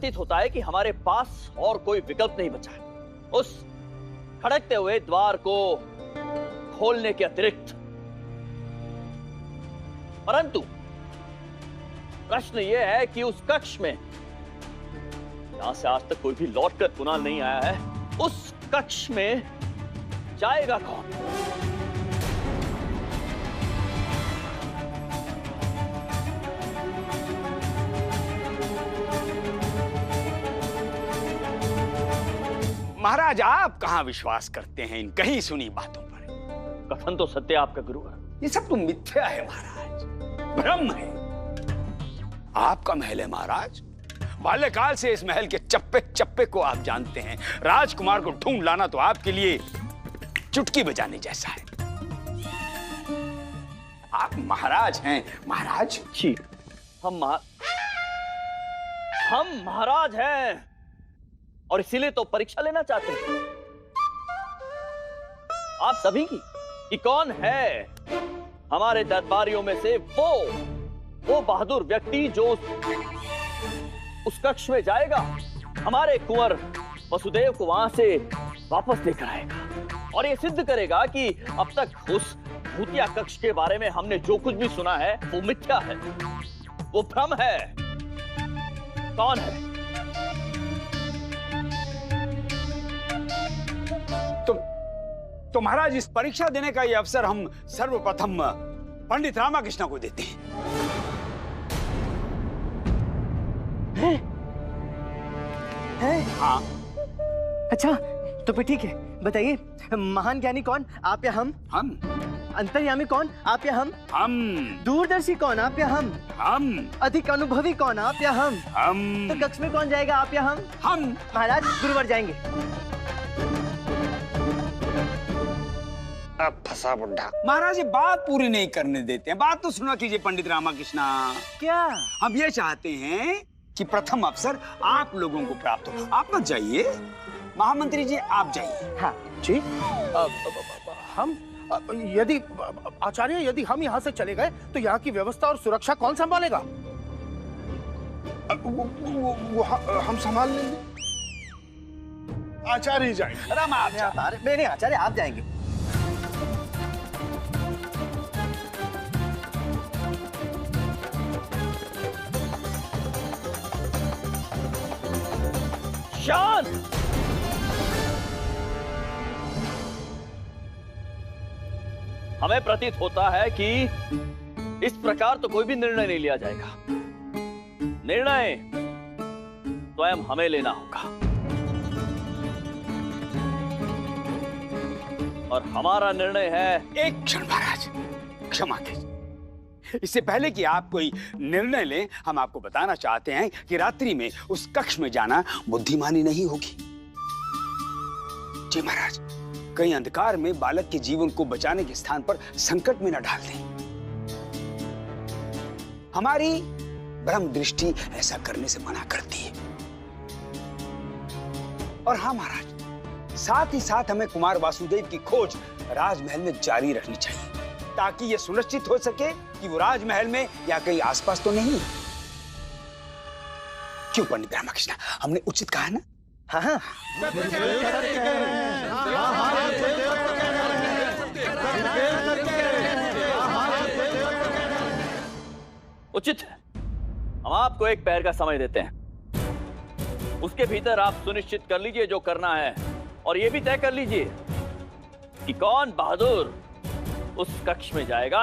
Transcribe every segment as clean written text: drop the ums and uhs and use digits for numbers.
प्रतीत होता है कि हमारे पास और कोई विकल्प नहीं बचा है उस खड़कते हुए द्वार को खोलने के अतिरिक्त। परंतु प्रश्न यह है कि उस कक्ष में यहां से आज तक कोई भी लौटकर पुनः नहीं आया है, उस कक्ष में जाएगा कौन? महाराज, आप कहां विश्वास करते हैं इन कहीं सुनी बातों पर? कथन तो सत्य आपका गुरु है। ये सब तो मिथ्या है महाराज, भ्रम है। आपका महल है महाराज, बाल्यकाल से इस महल के चप्पे चप्पे को आप जानते हैं। राजकुमार को ढूंढ लाना तो आपके लिए चुटकी बजाने जैसा है। आप महाराज हैं महाराज। जी, हम महाराज हैं और इसीलिए तो परीक्षा लेना चाहते हैं आप सभी की कि कौन है हमारे दरबारियों में से वो बहादुर व्यक्ति जो उस कक्ष में जाएगा, हमारे कुंवर वसुदेव को वहां से वापस लेकर आएगा और ये सिद्ध करेगा कि अब तक उस भूतिया कक्ष के बारे में हमने जो कुछ भी सुना है वो मिथ्या है, वो भ्रम है। कौन है? तो महाराज, इस परीक्षा देने का ये अवसर हम सर्वप्रथम पंडित रामाकृष्ण को देते हैं। है? हाँ। अच्छा, तो फिर ठीक है, बताइए, महान ज्ञानी कौन, आप या हम? हम। अंतर्यामी कौन, आप या हम? हम। दूरदर्शी कौन, आप या हम? हम। अधिक अनुभवी कौन, आप या हम? हम। तो कक्ष में कौन जाएगा, आप या हम? हम। महाराज, गुरुवर जाएंगे। अब फंसा बुड्ढा। महाराज, ये बात पूरी नहीं करने देते हैं, बात तो सुना कीजिए पंडित रामाकृष्ण। क्या? हम ये चाहते हैं कि प्रथम अवसर आप लोगों को प्राप्त हो। आप मत जाइए, महामंत्री जी आप जाइए। हाँ जी, हम यदि आचार्य, यदि हम यहाँ से चले गए तो यहाँ की व्यवस्था और सुरक्षा कौन संभालेगा? हम संभाल लेंगे। आचार्य जाएंगे। नहीं आचार्य, आप जाएंगे। शांत! हमें प्रतीत होता है कि इस प्रकार तो कोई भी निर्णय नहीं लिया जाएगा। निर्णय स्वयं हमें लेना होगा और हमारा निर्णय है। एक क्षण महाराज, क्षमा कीजिए। इससे पहले कि आप कोई निर्णय लें, हम आपको बताना चाहते हैं कि रात्रि में उस कक्ष में जाना बुद्धिमानी नहीं होगी। जी महाराज, कहीं अंधकार में बालक के जीवन को बचाने के स्थान पर संकट में न डाल दें। हमारी ब्रह्म दृष्टि ऐसा करने से मना करती है। और हाँ महाराज, साथ ही साथ हमें कुमार वासुदेव की खोज राजमहल में जारी रखनी चाहिए, ताकि यह सुनिश्चित हो सके कि वो राजमहल में या कहीं आसपास तो नहीं है। क्यों पंडित रामाकृष्ण, हमने उचित कहा ना? हाँ हाँ। उचित है। हम आपको एक पैर का समय देते हैं, उसके भीतर आप सुनिश्चित कर लीजिए जो करना है और यह भी तय कर लीजिए कि कौन बहादुर उस कक्ष में जाएगा।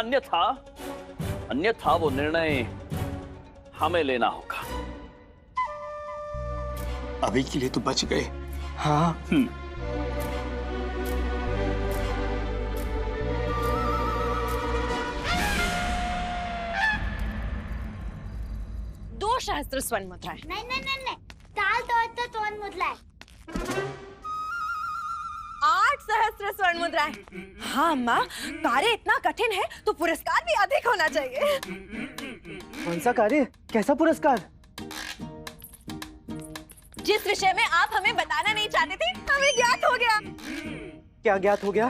अन्यथा वो निर्णय हमें लेना होगा। अभी के लिए तो बच गए। हाँ। दो सहस्त्र स्वर्ण मुद्राएं। नहीं, ताल तो स्वर्ण मुद्राएं। 8 सहस्त्र स्वर्ण मुद्राएं। हाँ अम्मा, कार्य इतना कठिन है तो पुरस्कार भी अधिक होना चाहिए। कौन सा कार्य, कैसा पुरस्कार? जिस विषय में आप हमें बताना नहीं चाहते थे, हमें ज्ञात हो गया। क्या ज्ञात हो गया?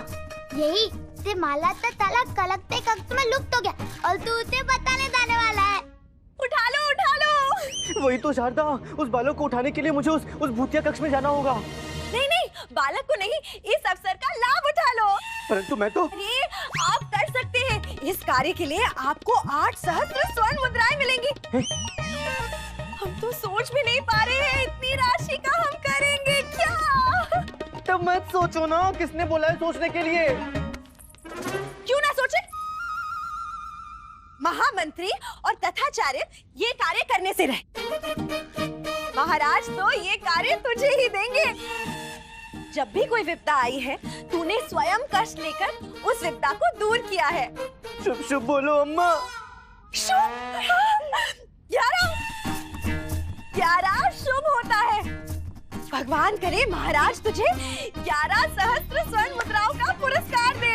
यही ते माला तो ताला कलकते कक्त में लुप्त हो गया और तू उसे बताने जाने वाला है। उठा लो वही तो शारदा, उस बालक को उठाने के लिए मुझे उस भूतिया कक्ष में जाना होगा। नहीं नहीं, बालक को नहीं, इस अवसर का लाभ उठा लो। परंतु मैं तो अरे आप कर सकते हैं। इस कार्य के लिए आपको 8 सहस्त्र स्वर्ण मुद्राएं मिलेंगी। हम तो सोच भी नहीं पा रहे हैं इतनी राशि का हम करेंगे क्या। तब मत सोचो ना, किसने बोला है सोचने के लिए? क्यों ना सोचे? महामंत्री और तथाचार्य ये कार्य करने से रहे। महाराज तो ये कार्य तुझे ही देंगे। जब भी कोई विपदा आई है, तूने स्वयं कष्ट लेकर उस विपदा को दूर किया है। शुभ शुभ बोलो अम्मा। शुभ? 11 शुभ होता है। भगवान करे महाराज तुझे 11 सहस्त्र स्वर्ण मुद्राओं का पुरस्कार दे।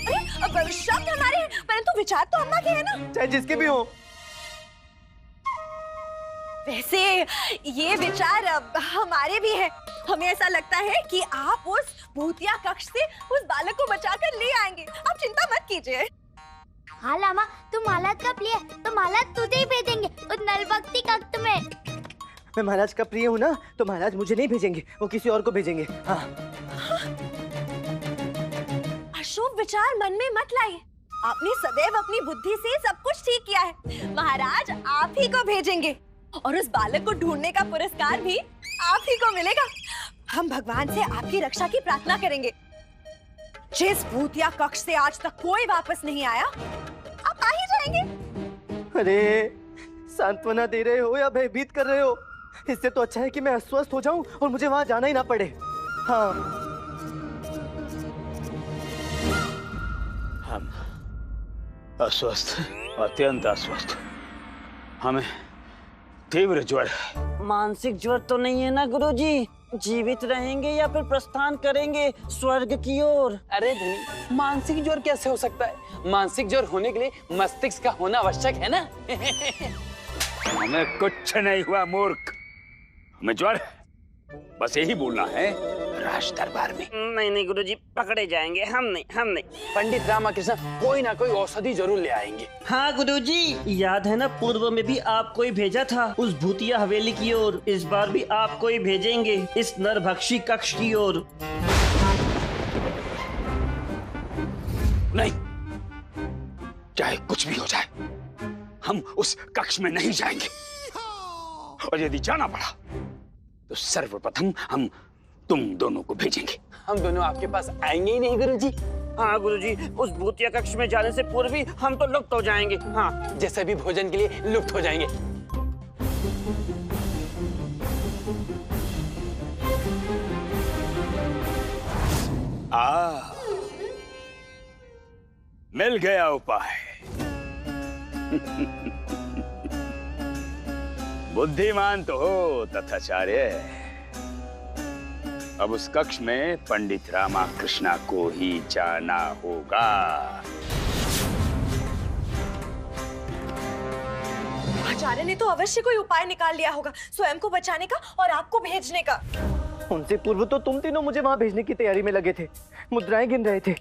अरे अब शब्द हमारे हैं, परंतु विचार तो अम्मा के हैं ना। चाहे जिसके भी हो। वैसे ये विचार हमारे भी है। हमें ऐसा लगता है कि आप उस भूतिया कक्ष से उस बालक को बचाकर ले आएंगे। आप चिंता मत कीजिए। हाँ लामा, तुम महाराज का प्रिय, तो महाराज तुझे ही भेजेंगे उस नलभक्ति कक्ष में। मैं महाराज का प्रिय हूँ ना, तो महाराज मुझे नहीं भेजेंगे, वो किसी और को भेजेंगे। हाँ। अशुभ विचार मन में मत लाइए। आपने सदैव अपनी बुद्धि से सब कुछ ठीक किया है। महाराज आप ही को भेजेंगे और उस बालक को ढूंढने का पुरस्कार भी आप ही को मिलेगा। हम भगवान से आपकी रक्षा की प्रार्थना करेंगे। जिस भूतिया कक्ष से आज तक कोई वापस नहीं आया, आप आ ही जाएंगे। अरे सांत्वना दे रहे हो या भयभीत कर रहे हो? इससे तो अच्छा है कि मैं अस्वस्थ हो जाऊं और मुझे वहां जाना ही ना पड़े। हाँ। हम अस्वस्थ, अत्यंत अस्वस्थ, हमें तीव्र ज्वर है। मानसिक ज्वर तो नहीं है ना गुरुजी? जीवित रहेंगे या फिर प्रस्थान करेंगे स्वर्ग की ओर? अरे धनी, मानसिक ज्वर कैसे हो सकता है? मानसिक ज्वर होने के लिए मस्तिष्क का होना आवश्यक है ना। हमें कुछ नहीं हुआ मूर्ख, हमें ज्वर है, बस यही बोलना है राज दरबार में। नहीं गुरुजी, पकड़े जाएंगे। हम नहीं। पंडित रामकृष्ण कोई ना कोई औषधि जरूर ले आएंगे। हाँ गुरुजी, याद है ना, पूर्व में भी आपको ही भेजा था उस भूतिया हवेली की ओर। इस बार भी आपको ही भेजेंगे इस नरभक्षी कक्ष की ओर। नहीं, चाहे कुछ भी हो जाए, हम उस कक्ष में नहीं जाएंगे। और यदि जाना पड़ा तो सर्वप्रथम हम तुम दोनों को भेजेंगे। हम दोनों आपके पास आएंगे ही नहीं गुरुजी। हाँ गुरुजी, उस भूतिया कक्ष में जाने से पूर्व ही हम तो लुप्त हो जाएंगे। हाँ, जैसे भी भोजन के लिए लुप्त हो जाएंगे। मिल गया उपाय। बुद्धिमान तो हो तथाचार्य। अब उस कक्ष में पंडित रामकृष्ण को ही जाना होगा। आचार्य ने तो अवश्य कोई उपाय निकाल लिया होगा स्वयं को बचाने का और आपको भेजने का। उनसे पूर्व तो तुम तीनों मुझे वहां भेजने की तैयारी में लगे थे, मुद्राएं गिन रहे थे।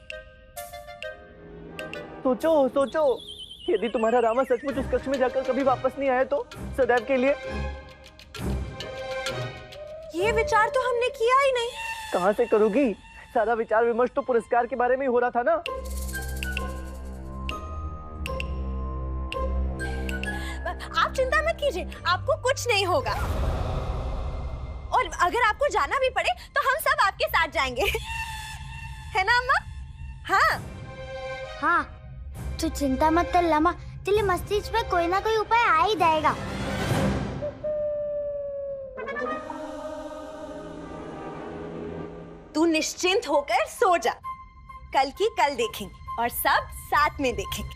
सोचो, यदि तुम्हारा रामा सचमुच उस कक्ष में जाकर कभी वापस नहीं आया तो सदैव के लिए। ये विचार तो हमने किया ही नहीं। कहां से करोगी? सारा विचार विमर्श तो पुरस्कार के बारे में ही हो रहा था ना। आप चिंता मत कीजिए, आपको कुछ नहीं होगा। और अगर आपको जाना भी पड़े तो हम सब आपके साथ जाएंगे। है ना अम्मा? हाँ, तू चिंता मत कर लामा, तेरे मस्तिष्क में कोई ना कोई उपाय आ ही जाएगा। तू निश्चिंत होकर सो जा। कल की कल देखेंगे और सब साथ में देखेंगे।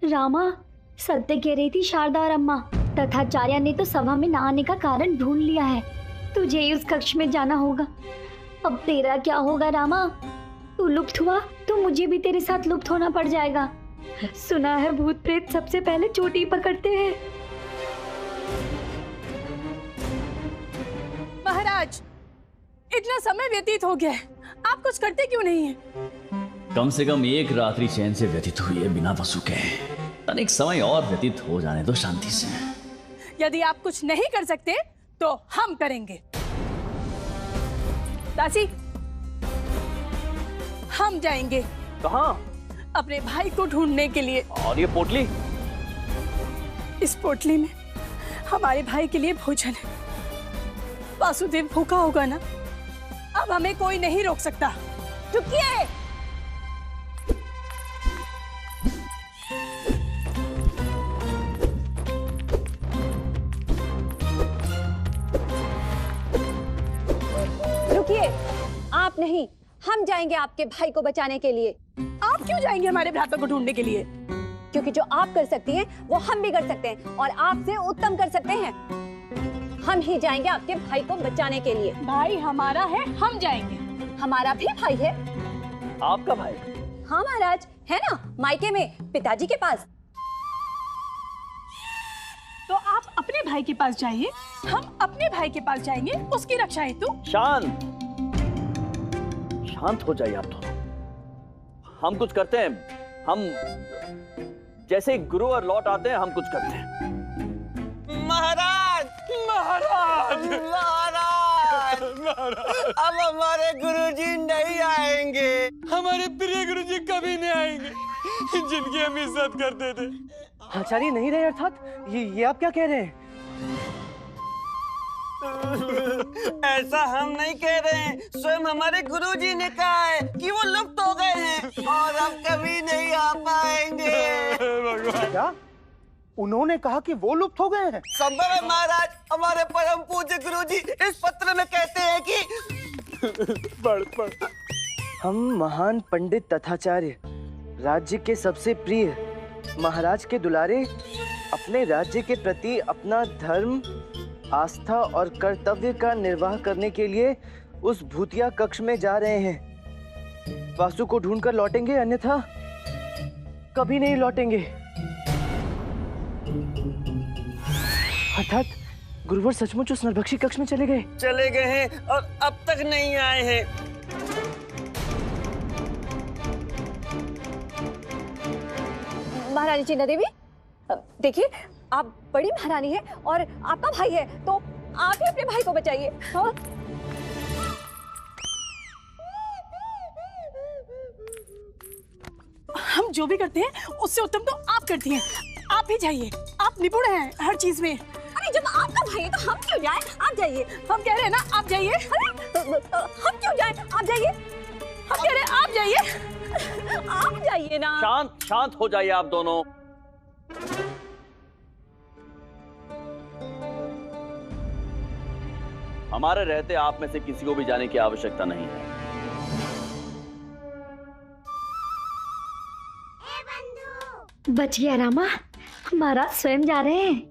रामा, सत्य कह रही थी शारदा और अम्मा। तथाचार्य ने तो सभा में न आने का कारण ढूंढ लिया है। तुझे ही उस कक्ष में जाना होगा। अब तेरा क्या होगा रामा? तू लुप्त हुआ तो मुझे भी तेरे साथ लुप्त होना पड़ जाएगा। सुना है भूत प्रेत सबसे पहले चोटी पकड़ते हैं। महाराज, इतना समय व्यतीत हो गया है, आप कुछ करते क्यों नहीं हैं? कम से कम एक रात्रि चैन से व्यतीत हुई है बिना वसु के। तनिक समय और व्यतीत हो जाने दो शांति से। यदि आप कुछ नहीं कर सकते तो हम करेंगे। दासी, हम जाएंगे। कहाँ? अपने भाई को ढूंढने के लिए। और ये पोटली? इस पोटली में हमारे भाई के लिए भोजन है। वासुदेव भूखा होगा ना, अब हमें कोई नहीं रोक सकता। रुकिए। रुकिए, आप नहीं, हम जाएंगे आपके भाई को बचाने के लिए। आप क्यों जाएंगे हमारे भ्राता को ढूंढने के लिए? क्योंकि जो आप कर सकती हैं वो हम भी कर सकते हैं और आपसे उत्तम कर सकते हैं। हम ही जाएंगे आपके भाई को बचाने के लिए। भाई हमारा है, हम जाएंगे। हमारा भी भाई है। आपका भाई? हाँ महाराज, है ना, मायके में पिताजी के पास। तो आप अपने भाई के पास जाइए, हम अपने भाई के पास जाएंगे उसकी रक्षा हेतु। शांत शांत हो जाइए आप दोनों। हम कुछ करते हैं, हम जैसे गुरु और लौट आते हैं हम कुछ करते हैं। महाराज, महाराज, महाराज, अब हमारे गुरुजी नहीं आएंगे। हमारे प्रिय गुरुजी कभी नहीं आएंगे, जिनकी हम इज्जत करते थे। आचार्य नहीं रहे अर्थात? ये आप क्या कह रहे हैं? ऐसा हम नहीं कह रहे हैं, स्वयं हमारे गुरुजी ने कहा है कि वो लुप्त हो गए हैं और अब कभी नहीं आ पाएंगे। क्या? उन्होंने कहा कि वो लुप्त हो गए हैं? संभव है महाराज, हमारे परम पूज्य गुरुजी इस पत्र में कहते हैं कि पढ़। हम महान पंडित तथाचार्य, राज्य के सबसे प्रिय, महाराज के दुलारे, अपने राज्य के प्रति अपना धर्म, आस्था और कर्तव्य का निर्वाह करने के लिए उस भूतिया कक्ष में जा रहे हैं। वासु को ढूंढकर लौटेंगे, अन्यथा कभी नहीं लौटेंगे। अर्थात गुरुवर सचमुच उस नरभक्षी कक्ष में चले गए हैं और अब तक नहीं आए हैं। महारानी चिन्ना देवी, देखिए आप बड़ी महारानी है और आपका भाई है, तो आप ही अपने भाई को बचाइए। हाँ? हम जो भी करते हैं उससे उत्तम तो आप करती हैं। आप ही जाइए, आप निपुण हैं हर चीज में। अरे जब आपका भाई है तो हम क्यों जाएं? आप जाइए। हम कह रहे हैं ना आप जाइए। हम क्यों जाएं? आप जाइए। हम कह रहे हैं आप जाइए। आप जाइए ना। शांत हो जाइए आप दोनों। हमारे रहते आप में से किसी को भी जाने की आवश्यकता नहीं है। बच गया रामा, महाराज स्वयं जा रहे हैं।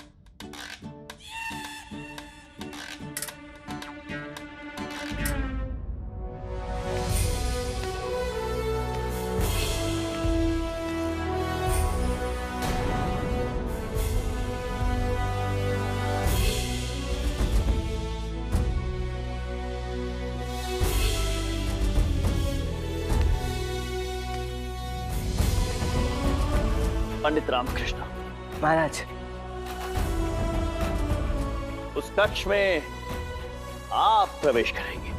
पंडित रामकृष्ण महाराज, उस कक्ष में आप प्रवेश करेंगे।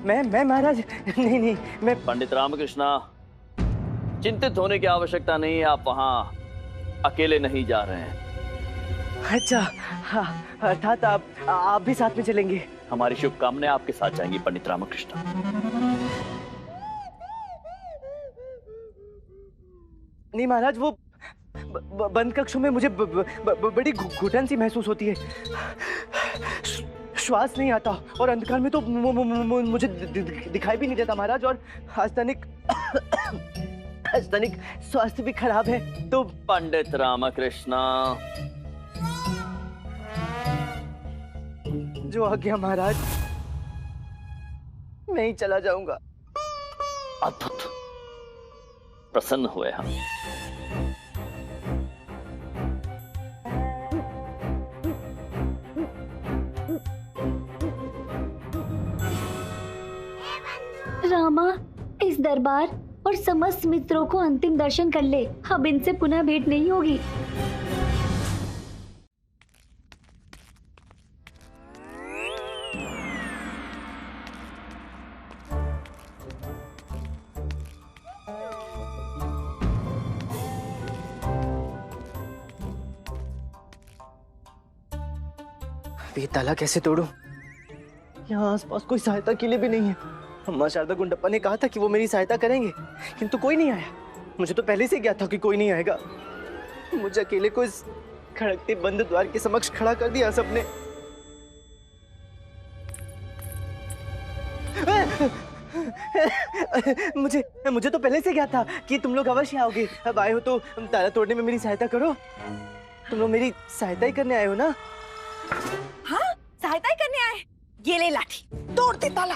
मैं महाराज, नहीं मैं। पंडित रामकृष्ण, चिंतित होने की आवश्यकता नहीं है, आप वहां अकेले नहीं जा रहे हैं। अच्छा, हाँ, अर्थात आप भी साथ में चलेंगे। हमारी शुभकामनाएं आपके साथ जाएंगी पंडित रामकृष्ण। नहीं महाराज, वो बंद कक्षों में मुझे बड़ी घुटन सी महसूस होती है। श्वास नहीं आता और अंधकार में तो मुझे दिखाई भी नहीं देता महाराज। और आस्तनिक स्वास्थ्य भी खराब है। तो पंडित रामकृष्ण, जो आज्ञा महाराज, मैं ही चला जाऊंगा। अद्भुत, प्रसन्न हुए हम। रामा, इस दरबार और समस्त मित्रों को अंतिम दर्शन कर ले, अब इनसे पुनः भेंट नहीं होगी। ये ताला कैसे तोड़ूं? यहाँ आसपास कोई सहायता के लिए भी नहीं है। अम्मा शारदा गुंडप्पा ने कहा था कि वो मेरी सहायता करेंगे, किंतु कोई नहीं आया। मुझे तो पहले से ज्ञात था कि कोई नहीं आएगा। मुझे अकेले को इस खड़कते बंद द्वार के समक्ष खड़ा कर दिया सबने। मुझे तो पहले से ज्ञात था कि तुम लोग अवश्य आओगे। अब आए हो तो ताला तोड़ने में मेरी सहायता करो। तुम लोग मेरी सहायता ही करने आए हो ना? हाँ, सहायता ही करने आए। ये ले लाठी, तोड़ दे ताला।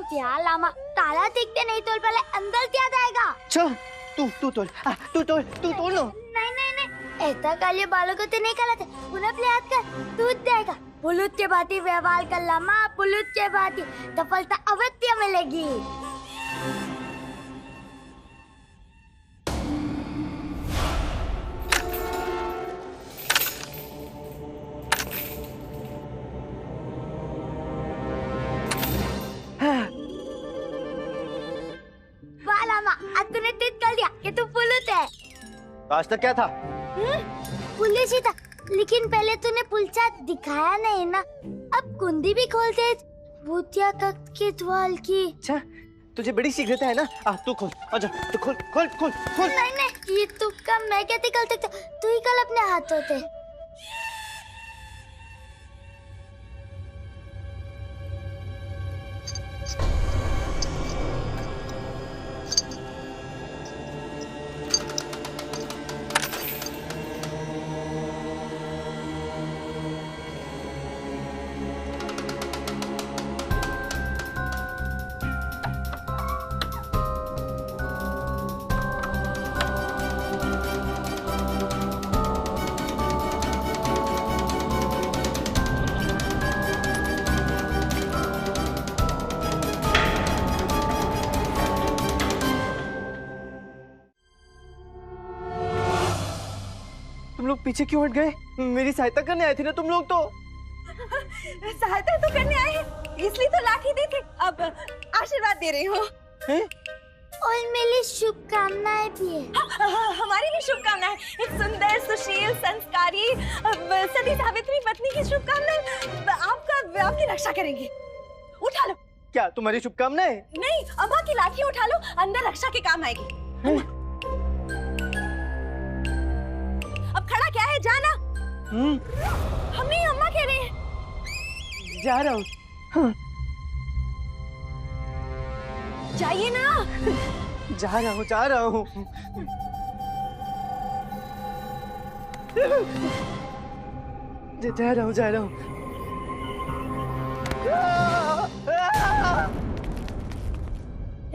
क्या लामा, ताला देखते नहीं तो पहले अंदर क्या जाएगा? चल, तू तोड़ लो। नहीं, ऐसा काले बालों को तो नहीं कराते। पुनः प्रयास कर, टूट जाएगा। पुलुत के भांति व्यवहार कर लामा, पुलुत के भांति सफलता अवश्य मिलेगी। आज तूने टिक कर दिया कि तू पुलुत है। आज तक क्या था? पुलिस ही था, लेकिन पहले तूने पुलचा दिखाया नहीं ना। अब कुंडी भी खोल दे भूतिया कक्त के द्वार की। अच्छा, तुझे बड़ी शीघ्रता है ना? तू खोल, आजा, तू खोल। नहीं, ये तू काम मैं कैसे कर सकता? तू ही कर अपने हाथों से। पीछे क्यों हट गए? मेरी सहायता करने आए थे ना तुम लोग तो। सहायता तो करने आए हैं, इसलिए तो लाठी दी थी। अब आशीर्वाद दे रही हूँ। और मेरी शुभकामनाएं भी है। हमारी भी शुभकामनाएं। एक सुंदर, सुशील, संस्कारी सती सावित्री पत्नी की शुभकामनाएं आपकी रक्षा करेंगे। उठा लो। क्या तुम्हारी शुभकामनाएं? नहीं, अम्मा की लाठी उठा लो, अंदर रक्षा के काम आएगी। अब खड़ा क्या है, जाना। हम नहीं, अम्मा कह रहे हैं। जा रहा हूँ। हाँ। जाइए ना। जा रहा हूँ। जा रहा हूँ।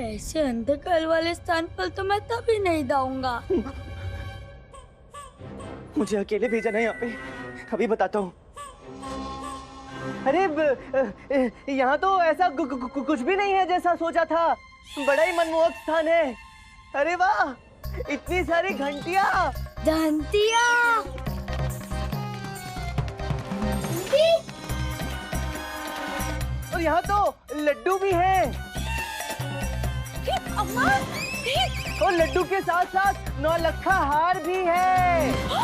ऐसे अंधकार वाले स्थान पर तो मैं कभी नहीं जाऊंगा। मुझे अकेले भेजा ना यहाँ पे, अभी बताता हूँ। अरे यहाँ तो ऐसा कुछ भी नहीं है जैसा सोचा था। बड़ा ही मनमोहक स्थान है। अरे वाह, इतनी सारी घंटियाँ। घंटी। और यहाँ तो लड्डू भी हैं। अम्मा, और लड्डू के साथ साथ नौलखा हार भी है।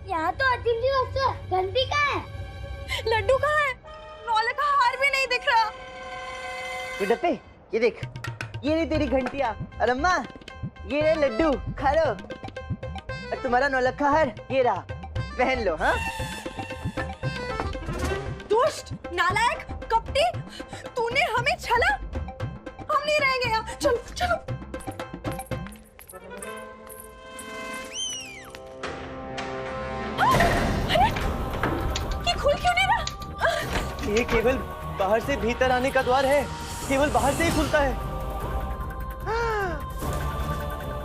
यहाँ तो अजीब सी वस्तु है। घंटी कहाँ है? लड्डू कहाँ है? नौलखा हार भी नहीं दिख रहा। गुड्डप्पे, ये देख, ये रही तेरी घंटिया। और अम्मा, ये रहे लड्डू, खा लो। और तुम्हारा नौलखा हार ये रहा, पहन लो। हाँ, दुष्ट, नालायक, कपटी, तूने हमें छला। हम नहीं रहेंगे यहाँ। चलो चलो। अरे, ये खुल क्यों नहीं रहा? ये केवल बाहर से भीतर आने का द्वार है, केवल बाहर से ही खुलता है।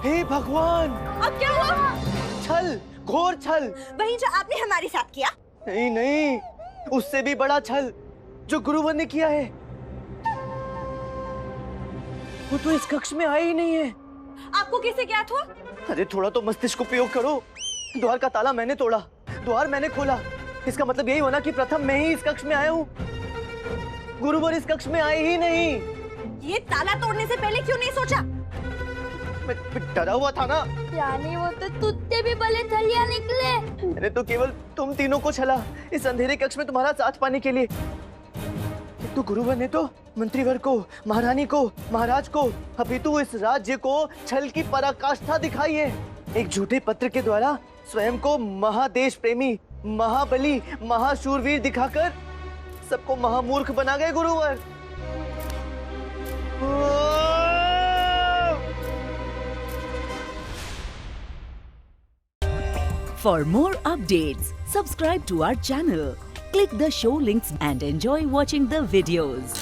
हे भगवान! अब क्या हुआ? छल, घोर छल। वही जो आपने हमारे साथ किया। नहीं नहीं, उससे भी बड़ा छल जो गुरुवर ने किया है। वो तो इस कक्ष में आया ही नहीं है। आपको किसे ज्ञात हुआ? अरे थोड़ा तो मस्तिष्क उपयोग करो। द्वार का ताला मैंने तोड़ा, द्वार मैंने खोला। इसका मतलब यही होना कि प्रथम मैं ही इस कक्ष में आया हूँ। गुरुवर इस कक्ष में आए ही नहीं। ये ताला तोड़ने से पहले क्यों नहीं सोचा? मैं डरा हुआ था ना। रानी, वो तो तुझसे भी भले छलिया निकले। मैंने तो केवल तुम तीनों को छला इस अंधेरे कक्ष में तुम्हारा साथ पाने के लिए। तो गुरुवर ने तो मंत्रीवर को, महारानी को, महाराज को, अपितु इस राज्य को छल की पराकाष्ठा दिखाई है। एक झूठे पत्र के द्वारा स्वयं को महादेश प्रेमी, महाबली, महाशूरवीर दिखाकर सबको महामूर्ख बना गए गुरुवर। For more updates, subscribe to our channel, click the show links and enjoy watching the videos.